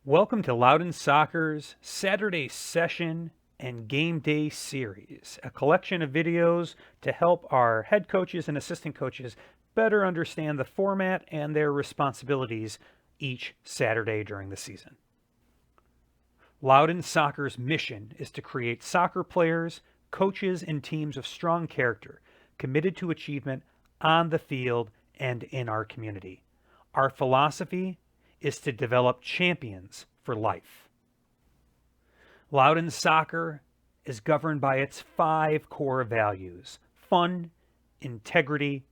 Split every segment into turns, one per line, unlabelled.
Welcome to Loudoun Soccer's Saturday Session and Game Day Series, a collection of videos to help our head coaches and assistant coaches better understand the format and their responsibilities each Saturday during the season. Loudoun Soccer's mission is to create soccer players, coaches, and teams of strong character, committed to achievement on the field and in our community. Our philosophy is to develop champions for life. Loudoun Soccer is governed by its 5 core values: fun, integrity,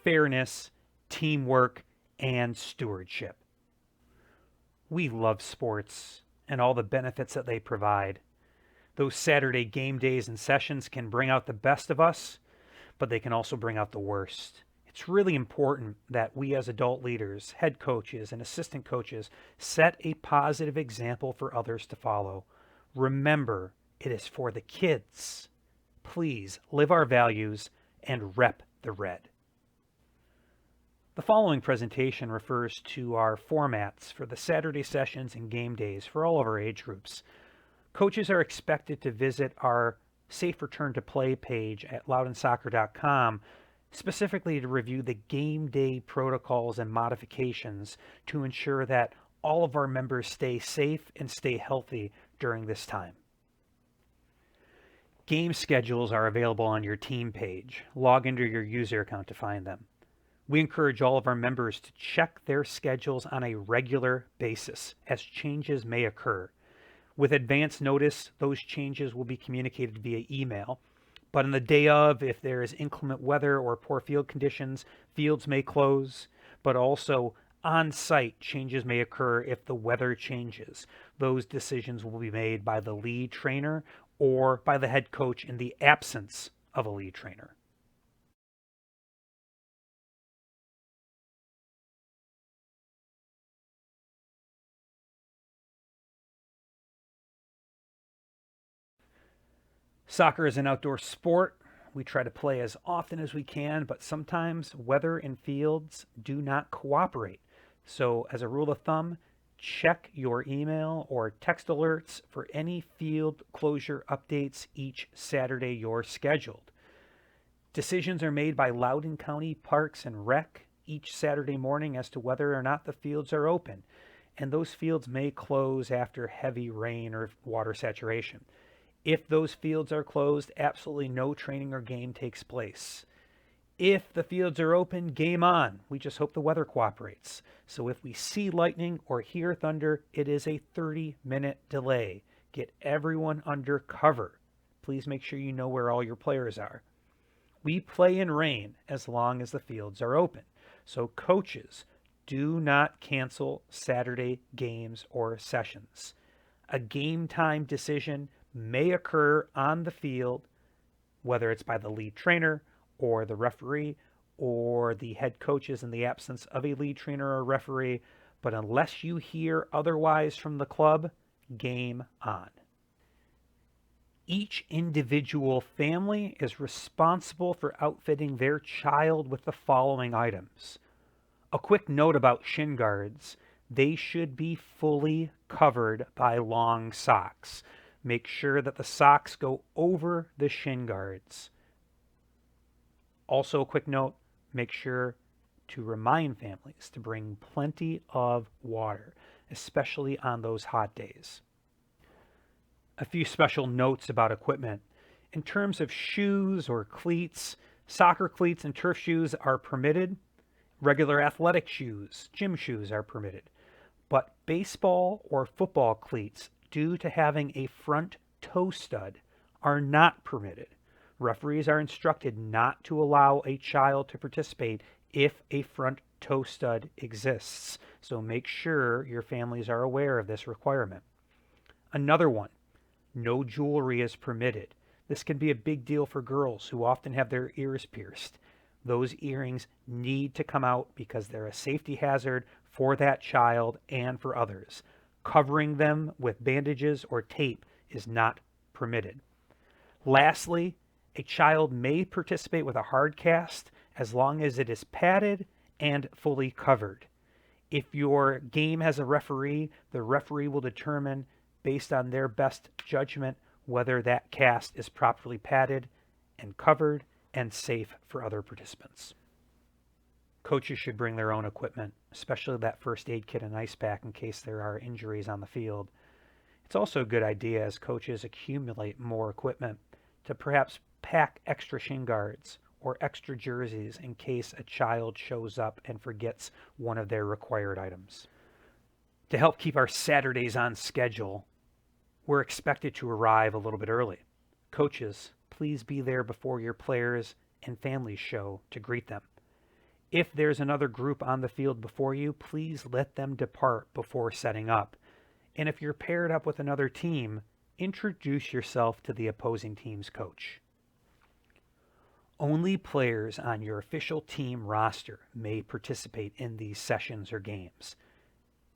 fairness, teamwork, and stewardship. We love sports and all the benefits that they provide. Those Saturday game days and sessions can bring out the best of us, but they can also bring out the worst. It's really important that we as adult leaders, head coaches, and assistant coaches set a positive example for others to follow. Remember, it is for the kids. Please live our values and rep the red. The following presentation refers to our formats for the Saturday sessions and game days for all of our age groups. Coaches are expected to visit our Safe Return to Play page at loudonsoccer.com specifically to review the game day protocols and modifications to ensure that all of our members stay safe and stay healthy during this time. Game schedules are available on your team page. Log into your user account to find them. We encourage all of our members to check their schedules on a regular basis, as changes may occur. With advance notice, those changes will be communicated via email. But on the day of, if there is inclement weather or poor field conditions, fields may close. But also, on-site changes may occur if the weather changes. Those decisions will be made by the lead trainer or by the head coach in the absence of a lead trainer. Soccer is an outdoor sport. We try to play as often as we can, but sometimes weather and fields do not cooperate. So as a rule of thumb, check your email or text alerts for any field closure updates each Saturday you're scheduled. Decisions are made by Loudoun County Parks and Rec each Saturday morning as to whether or not the fields are open, and those fields may close after heavy rain or water saturation. If those fields are closed, absolutely no training or game takes place. If the fields are open, game on. We just hope the weather cooperates. So if we see lightning or hear thunder, it is a 30-minute delay. Get everyone under cover. Please make sure you know where all your players are. We play in rain as long as the fields are open. So coaches, do not cancel Saturday games or sessions. A game time decision may occur on the field, whether it's by the lead trainer or the referee or the head coaches in the absence of a lead trainer or referee, but unless you hear otherwise from the club, game on. Each individual family is responsible for outfitting their child with the following items. A quick note about shin guards: they should be fully covered by long socks. Make sure that the socks go over the shin guards. Also, a quick note, make sure to remind families to bring plenty of water, especially on those hot days. A few special notes about equipment. In terms of shoes or cleats, soccer cleats and turf shoes are permitted. Regular athletic shoes, gym shoes are permitted. But baseball or football cleats, due to having a front toe stud, are not permitted. Referees are instructed not to allow a child to participate if a front toe stud exists. So make sure your families are aware of this requirement. Another one, no jewelry is permitted. This can be a big deal for girls who often have their ears pierced. Those earrings need to come out because they're a safety hazard for that child and for others. Covering them with bandages or tape is not permitted. Lastly, a child may participate with a hard cast as long as it is padded and fully covered. If your game has a referee, the referee will determine, based on their best judgment, whether that cast is properly padded and covered and safe for other participants. Coaches should bring their own equipment, especially that first aid kit and ice pack in case there are injuries on the field. It's also a good idea as coaches accumulate more equipment to perhaps pack extra shin guards or extra jerseys in case a child shows up and forgets one of their required items. To help keep our Saturdays on schedule, we're expected to arrive a little bit early. Coaches, please be there before your players and families show to greet them. If there's another group on the field before you, please let them depart before setting up. And if you're paired up with another team, introduce yourself to the opposing team's coach. Only players on your official team roster may participate in these sessions or games.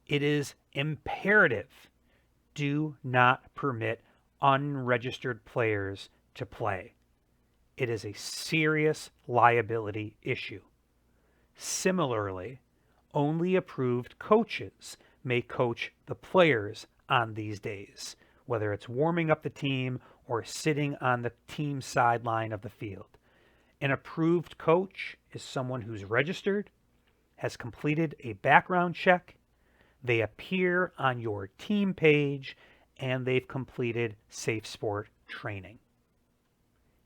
It is imperative. Do not permit unregistered players to play. It is a serious liability issue. Similarly, only approved coaches may coach the players on these days, whether it's warming up the team or sitting on the team sideline of the field. An approved coach is someone who's registered, has completed a background check, they appear on your team page, and they've completed safe sport training.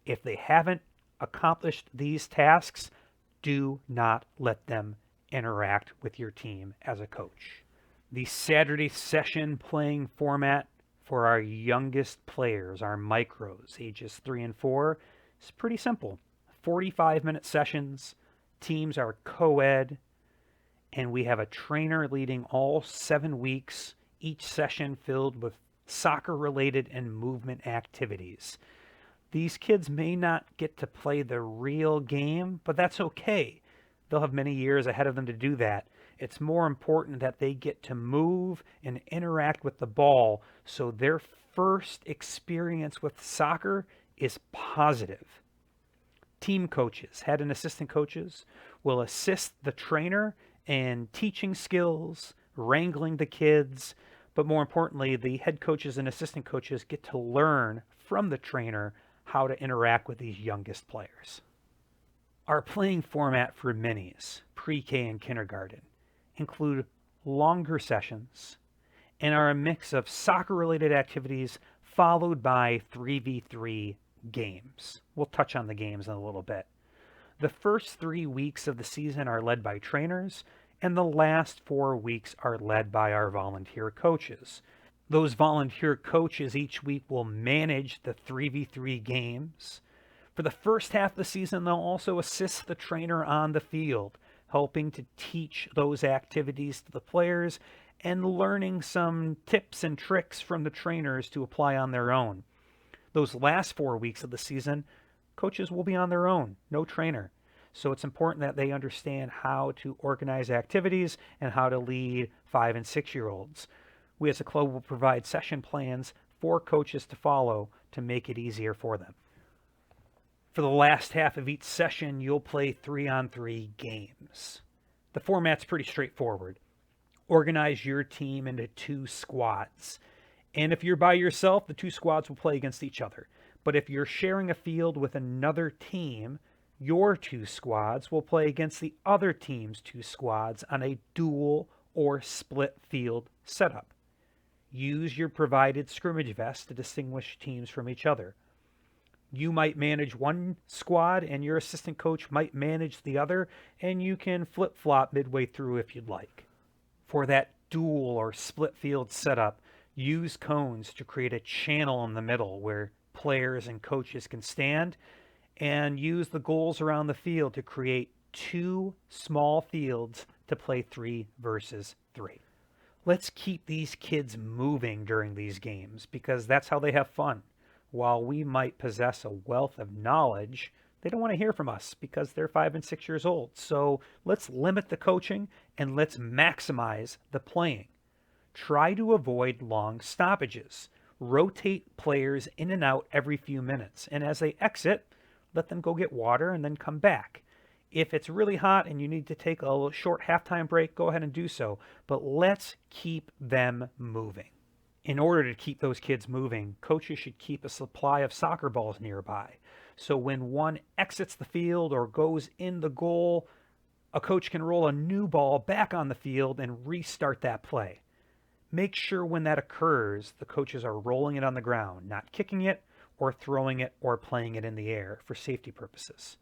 If they haven't accomplished these tasks, do not let them interact with your team as a coach. The Saturday session playing format for our youngest players, our micros, ages 3 and 4, is pretty simple. 45-minute sessions, teams are co-ed, and we have a trainer leading all 7 weeks, each session filled with soccer-related and movement activities. These kids may not get to play the real game, but that's okay. They'll have many years ahead of them to do that. It's more important that they get to move and interact with the ball so their first experience with soccer is positive. Team coaches, head and assistant coaches, will assist the trainer in teaching skills, wrangling the kids, but more importantly, the head coaches and assistant coaches get to learn from the trainer how to interact with these youngest players. Our playing format for minis, pre-K and kindergarten, include longer sessions and are a mix of soccer-related activities followed by 3v3 games. We'll touch on the games in a little bit. The first 3 weeks of the season are led by trainers, and the last 4 weeks are led by our volunteer coaches. Those volunteer coaches each week will manage the 3v3 games. For the first half of the season, they'll also assist the trainer on the field, helping to teach those activities to the players and learning some tips and tricks from the trainers to apply on their own. Those last 4 weeks of the season, coaches will be on their own, no trainer. So it's important that they understand how to organize activities and how to lead 5 and 6-year-olds. We as a club will provide session plans for coaches to follow to make it easier for them. For the last half of each session, you'll play 3-on-3 games. The format's pretty straightforward. Organize your team into 2 squads. And if you're by yourself, the 2 squads will play against each other. But if you're sharing a field with another team, your 2 squads will play against the other team's 2 squads on a dual or split field setup. Use your provided scrimmage vest to distinguish teams from each other. You might manage one squad and your assistant coach might manage the other, and you can flip-flop midway through if you'd like. For that dual or split field setup, use cones to create a channel in the middle where players and coaches can stand, and use the goals around the field to create 2 small fields to play 3 versus 3. Let's keep these kids moving during these games because that's how they have fun. While we might possess a wealth of knowledge, they don't want to hear from us because they're 5 and 6 years old. So let's limit the coaching and let's maximize the playing. Try to avoid long stoppages. Rotate players in and out every few minutes. And as they exit, let them go get water and then come back. If it's really hot and you need to take a little short halftime break, go ahead and do so. But let's keep them moving. In order to keep those kids moving, coaches should keep a supply of soccer balls nearby. So when one exits the field or goes in the goal, a coach can roll a new ball back on the field and restart that play. Make sure when that occurs, the coaches are rolling it on the ground, not kicking it or throwing it or playing it in the air for safety purposes.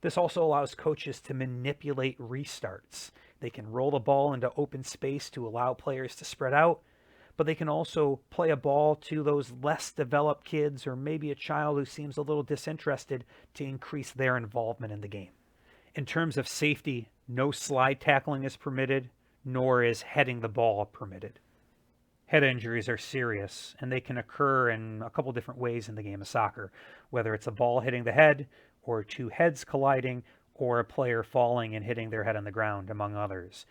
This also allows coaches to manipulate restarts. They can roll the ball into open space to allow players to spread out, but they can also play a ball to those less developed kids or maybe a child who seems a little disinterested to increase their involvement in the game. In terms of safety, no slide tackling is permitted, nor is heading the ball permitted. Head injuries are serious, and they can occur in a couple different ways in the game of soccer, whether it's a ball hitting the head, or two heads colliding, or a player falling and hitting their head on the ground, among others.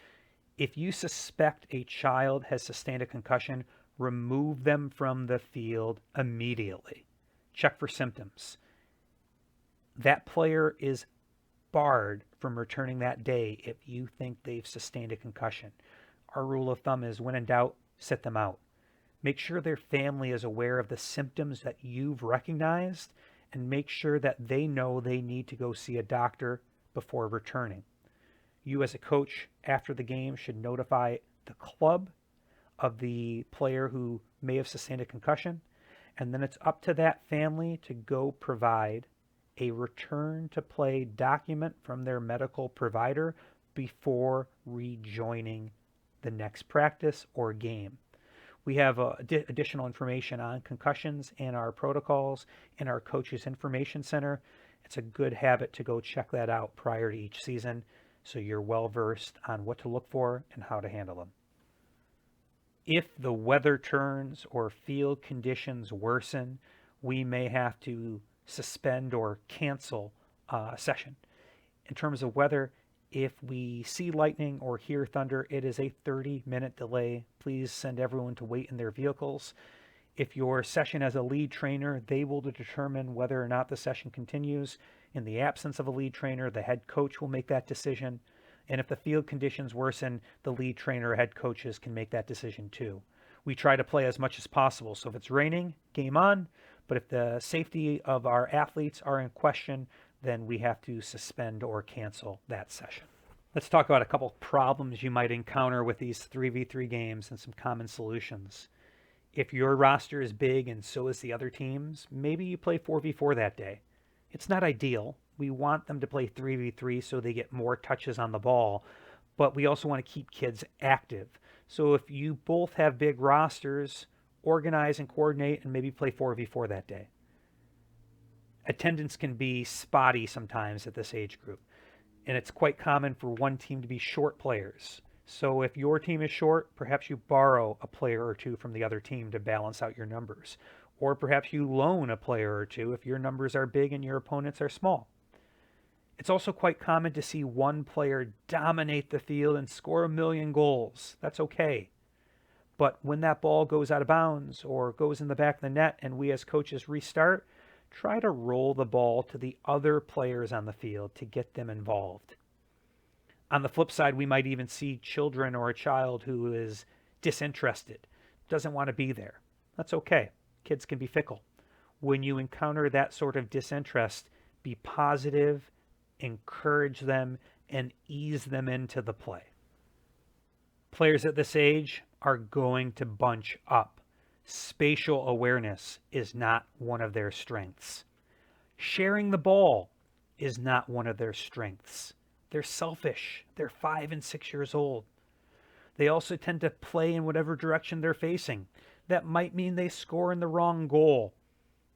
If you suspect a child has sustained a concussion, remove them from the field immediately. Check for symptoms. That player is barred from returning that day if you think they've sustained a concussion. Our rule of thumb is when in doubt, sit them out. Make sure their family is aware of the symptoms that you've recognized and make sure that they know they need to go see a doctor before returning. You as a coach after the game should notify the club of the player who may have sustained a concussion, and then it's up to that family to go provide a return to play document from their medical provider before rejoining the next practice or game. We have additional information on concussions and our protocols in our Coaches Information Center. It's a good habit to go check that out prior to each season so you're well versed on what to look for and how to handle them. If the weather turns or field conditions worsen, we may have to suspend or cancel a session. In terms of weather, if we see lightning or hear thunder, it is a 30-minute delay. Please send everyone to wait in their vehicles. If your session has a lead trainer, they will determine whether or not the session continues. In the absence of a lead trainer, the head coach will make that decision. And if the field conditions worsen, the lead trainer or head coaches can make that decision too. We try to play as much as possible. So if it's raining, game on. But if the safety of our athletes are in question, then we have to suspend or cancel that session. Let's talk about a couple problems you might encounter with these 3v3 games and some common solutions. If your roster is big and so is the other teams, maybe you play 4v4 that day. It's not ideal. We want them to play 3v3 so they get more touches on the ball, but we also want to keep kids active. So if you both have big rosters, organize and coordinate and maybe play 4v4 that day. Attendance can be spotty sometimes at this age group, and it's quite common for one team to be short players. So if your team is short, perhaps you borrow a player or two from the other team to balance out your numbers. Or perhaps you loan a player or two if your numbers are big and your opponents are small. It's also quite common to see one player dominate the field and score 1,000,000 goals. That's okay. But when that ball goes out of bounds or goes in the back of the net and we as coaches restart, try to roll the ball to the other players on the field to get them involved. On the flip side, we might even see children or a child who is disinterested, doesn't want to be there. That's okay. Kids can be fickle. When you encounter that sort of disinterest, be positive, encourage them, and ease them into the play. Players at this age are going to bunch up. Spatial awareness is not one of their strengths. Sharing the ball is not one of their strengths. They're selfish. They're 5 and 6 years old. They also tend to play in whatever direction they're facing. That might mean they score in the wrong goal.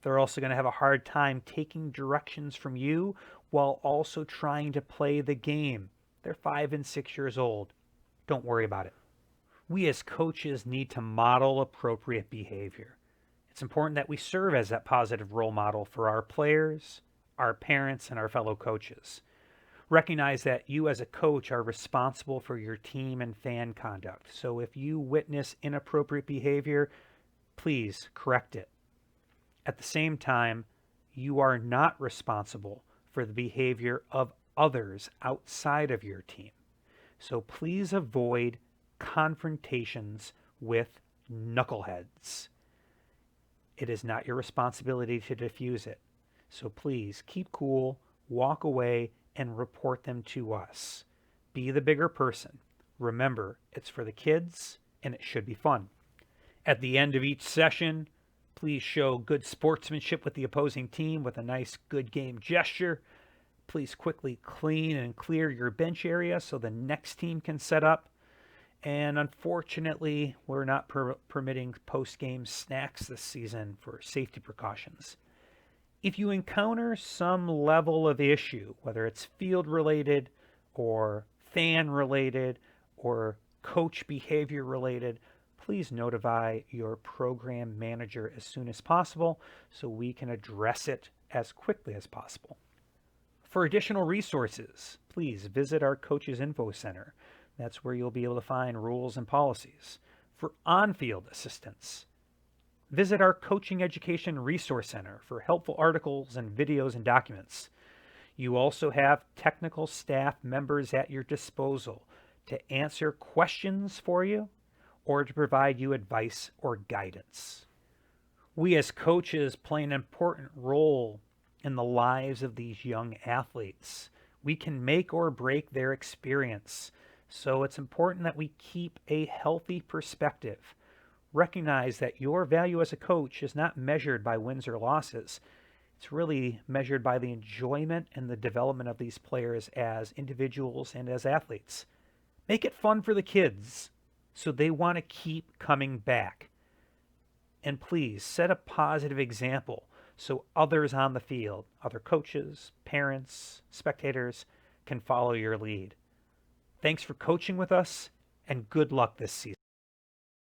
They're also going to have a hard time taking directions from you while also trying to play the game. They're 5 and 6 years old. Don't worry about it. We as coaches need to model appropriate behavior. It's important that we serve as that positive role model for our players, our parents, and our fellow coaches. Recognize that you as a coach are responsible for your team and fan conduct. So if you witness inappropriate behavior, please correct it. At the same time, you are not responsible for the behavior of others outside of your team. So please avoid confrontations with knuckleheads. It is not your responsibility to diffuse it. So please keep cool, walk away, and report them to us. Be the bigger person. Remember, it's for the kids, and it should be fun. At the end of each session, please show good sportsmanship with the opposing team with a nice good game gesture. Please quickly clean and clear your bench area so the next team can set up. And unfortunately, we're not permitting post-game snacks this season for safety precautions. If you encounter some level of issue, whether it's field-related or fan-related or coach behavior-related, please notify your program manager as soon as possible so we can address it as quickly as possible. For additional resources, please visit our Coaches Info Center. That's where you'll be able to find rules and policies. For on-field assistance, visit our Coaching Education Resource Center for helpful articles and videos and documents. You also have technical staff members at your disposal to answer questions for you or to provide you advice or guidance. We as coaches play an important role in the lives of these young athletes. We can make or break their experience, so it's important that we keep a healthy perspective. Recognize that your value as a coach is not measured by wins or losses. It's really measured by the enjoyment and the development of these players as individuals and as athletes. Make it fun for the kids so they want to keep coming back. And please set a positive example so others on the field, other coaches, parents, spectators, can follow your lead. Thanks for coaching with us, and good luck this season.